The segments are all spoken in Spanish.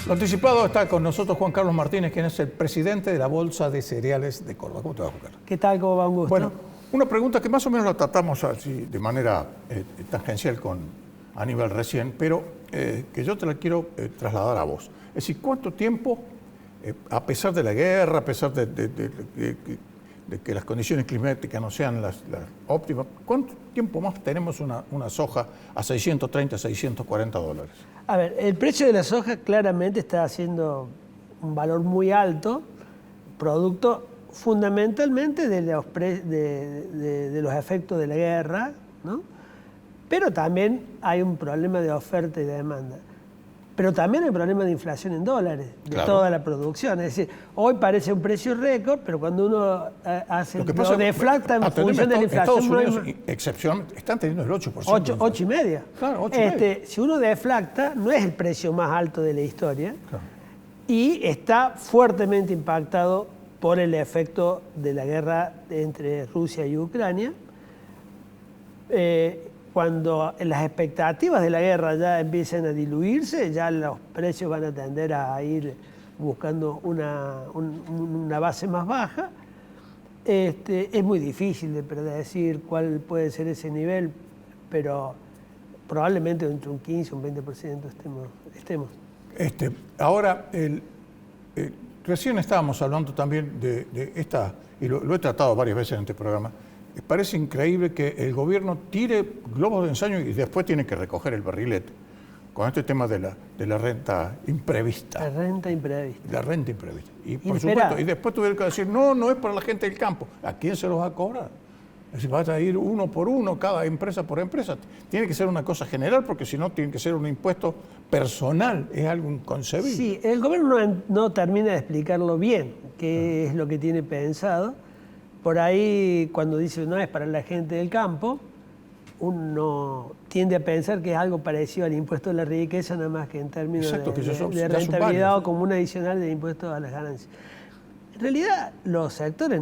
Lo anticipado, está con nosotros Juan Carlos Martínez, quien es el presidente de la Bolsa de Cereales de Córdoba. ¿Cómo te va, Juan Carlos? ¿Qué tal? ¿Cómo va? Un gusto. Bueno, una pregunta que más o menos la tratamos así de manera tangencial con Aníbal recién, pero que yo te la quiero trasladar a vos. Es decir, ¿cuánto tiempo, a pesar de la guerra, a pesar de que las condiciones climáticas no sean las óptimas, cuánto tiempo más tenemos una soja a 630, 640 dólares? A ver, el precio de la soja claramente está haciendo un valor muy alto, producto fundamentalmente de los efectos de la guerra, ¿no? Pero también hay un problema de oferta y de demanda. Pero también hay un problema de inflación en dólares, de toda la producción. Es decir, hoy parece un precio récord, pero cuando uno lo deflacta en función de la inflación... Estados Unidos, excepcionalmente, están teniendo el 8%. 8,5. Claro, 8,5. Si uno deflacta, no es el precio más alto de la historia, claro, y está fuertemente impactado por el efecto de la guerra entre Rusia y Ucrania. Cuando las expectativas de la guerra ya empiecen a diluirse, ya los precios van a tender a ir buscando una base más baja. Es muy difícil de predecir cuál puede ser ese nivel, pero probablemente entre un 15 y un 20% estemos. Ahora, recién estábamos hablando también de esta, y lo he tratado varias veces en este programa. Parece increíble que el gobierno tire globos de ensayo y después tiene que recoger el barrilete con este tema de la renta imprevista. La renta imprevista. La renta imprevista. Y por supuesto, y después tuvieron que decir, no es para la gente del campo. ¿A quién se los va a cobrar? Es decir, va a ir uno por uno, cada empresa por empresa. Tiene que ser una cosa general, porque si no, tiene que ser un impuesto personal. Es algo inconcebible. Sí, el gobierno no termina de explicarlo bien, qué es lo que tiene pensado. Por ahí, cuando dice no es para la gente del campo, uno tiende a pensar que es algo parecido al impuesto de la riqueza, nada más que en términos de rentabilidad o como un adicional del impuesto a las ganancias. En realidad, los sectores,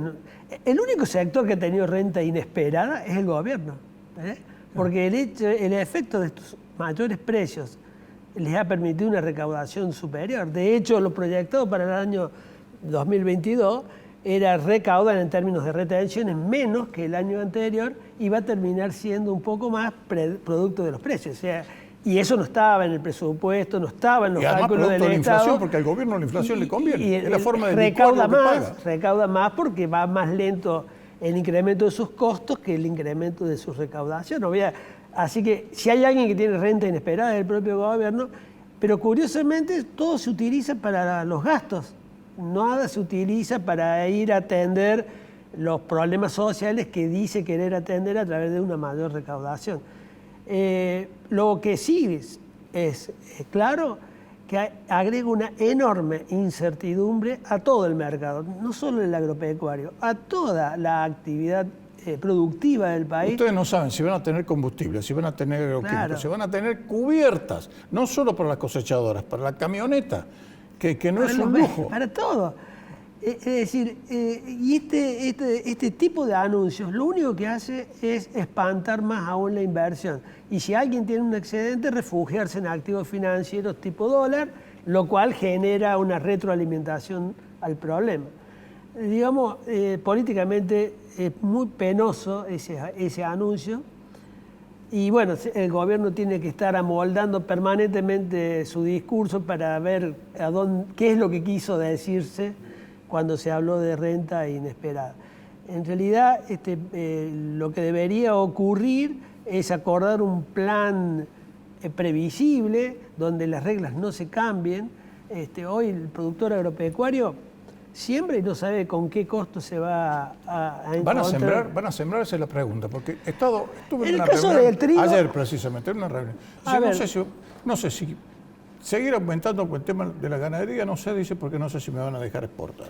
el único sector que ha tenido renta inesperada es el gobierno, porque el efecto de estos mayores precios les ha permitido una recaudación superior. De hecho, lo proyectado para el año 2022 era recaudar en términos de retenciones menos que el año anterior y va a terminar siendo un poco más producto de los precios. O sea, y eso no estaba en el presupuesto, no estaba en los cálculos del Estado. Inflación, porque al gobierno la inflación le conviene. Es la forma de recauda más porque va más lento el incremento de sus costos que el incremento de su recaudación. Así que si hay alguien que tiene renta inesperada es el propio gobierno, pero curiosamente todo se utiliza para los gastos. Nada se utiliza para ir a atender los problemas sociales que dice querer atender a través de una mayor recaudación. Lo que sí es claro que agrega una enorme incertidumbre a todo el mercado, no solo el agropecuario, a toda la actividad productiva del país. Ustedes no saben si van a tener combustible, si van a tener agroquímicos, si van a tener cubiertas, no solo para las cosechadoras, para la camioneta. Que no es un lujo. Para todo. Es decir, y este tipo de anuncios lo único que hace es espantar más aún la inversión. Y si alguien tiene un excedente, refugiarse en activos financieros tipo dólar, lo cual genera una retroalimentación al problema. Digamos, políticamente es muy penoso ese anuncio. Y bueno, el gobierno tiene que estar amoldando permanentemente su discurso para ver qué es lo que quiso decirse cuando se habló de renta inesperada. En realidad, lo que debería ocurrir es acordar un plan previsible, donde las reglas no se cambien. Hoy el productor agropecuario siembra y no sabe con qué costo se va a encontrar. Van a sembrar, esa es la pregunta, porque estuve en una caso reunión del trigo, ayer precisamente, en una reunión. No sé si seguir aumentando con el tema de la ganadería, no sé, dice, porque no sé si me van a dejar exportar.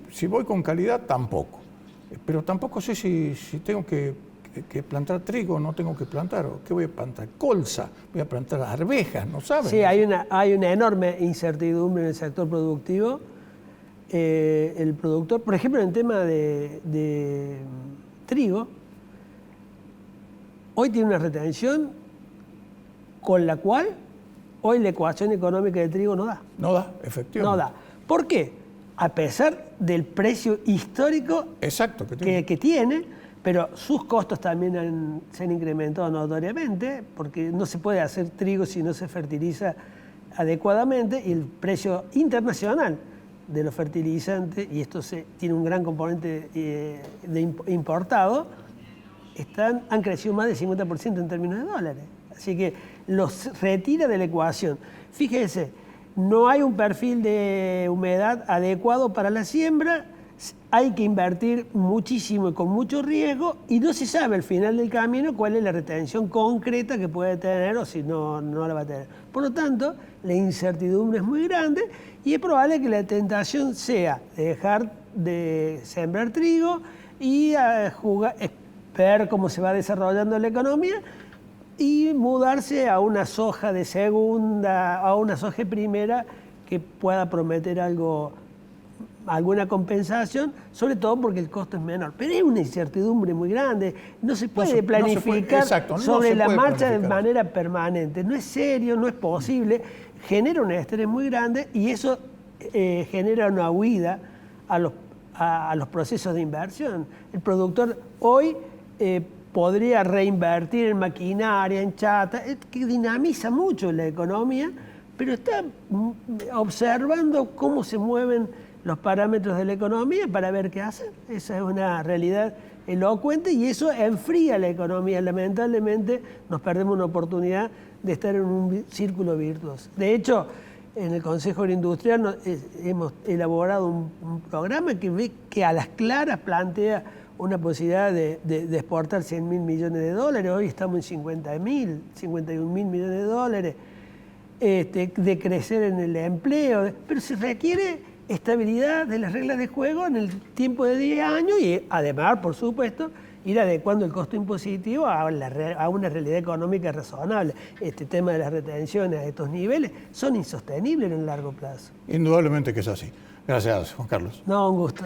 Si voy con calidad, tampoco. Pero tampoco sé si tengo que plantar trigo o no tengo que plantar. ¿O qué voy a plantar? Colza, voy a plantar arvejas, ¿no saben? Sí, hay una enorme incertidumbre en el sector productivo. El productor, por ejemplo, en el tema de trigo, hoy tiene una retención con la cual hoy la ecuación económica del trigo no da. No da, efectivamente. No da. ¿Por qué? A pesar del precio histórico Exacto, que tiene, pero sus costos también se han incrementado notoriamente, porque no se puede hacer trigo si no se fertiliza adecuadamente, y el precio internacional de los fertilizantes, y esto tiene un gran componente importado, han crecido más del 50% en términos de dólares. Así que los retira de la ecuación. Fíjese, no hay un perfil de humedad adecuado para la siembra, hay que invertir muchísimo y con mucho riesgo, y no se sabe al final del camino cuál es la retención concreta que puede tener o si no la va a tener. Por lo tanto, la incertidumbre es muy grande y es probable que la tentación sea dejar de sembrar trigo y ver cómo se va desarrollando la economía y mudarse a una soja de segunda, a una soja de primera que pueda prometer alguna compensación, sobre todo porque el costo es menor. Pero es una incertidumbre muy grande, no se puede planificar sobre la marcha de manera permanente. No es serio, no es posible, genera un estrés muy grande y eso genera una huida a los procesos de inversión. El productor hoy podría reinvertir en maquinaria, en chata, que dinamiza mucho la economía, pero está observando cómo se mueven los parámetros de la economía para ver qué hacer. Esa es una realidad elocuente y eso enfría la economía. Lamentablemente nos perdemos una oportunidad de estar en un círculo virtuoso. De hecho, en el Consejo Agroindustrial hemos elaborado un programa que a las claras plantea una posibilidad de exportar 100.000 millones de dólares. Hoy estamos en 50.000, 51.000 millones de dólares, de crecer en el empleo, pero se requiere estabilidad de las reglas de juego en el tiempo de 10 años y además, por supuesto, ir adecuando el costo impositivo a una realidad económica razonable. Este tema de las retenciones a estos niveles son insostenibles en el largo plazo. Indudablemente que es así. Gracias, Juan Carlos. No, un gusto.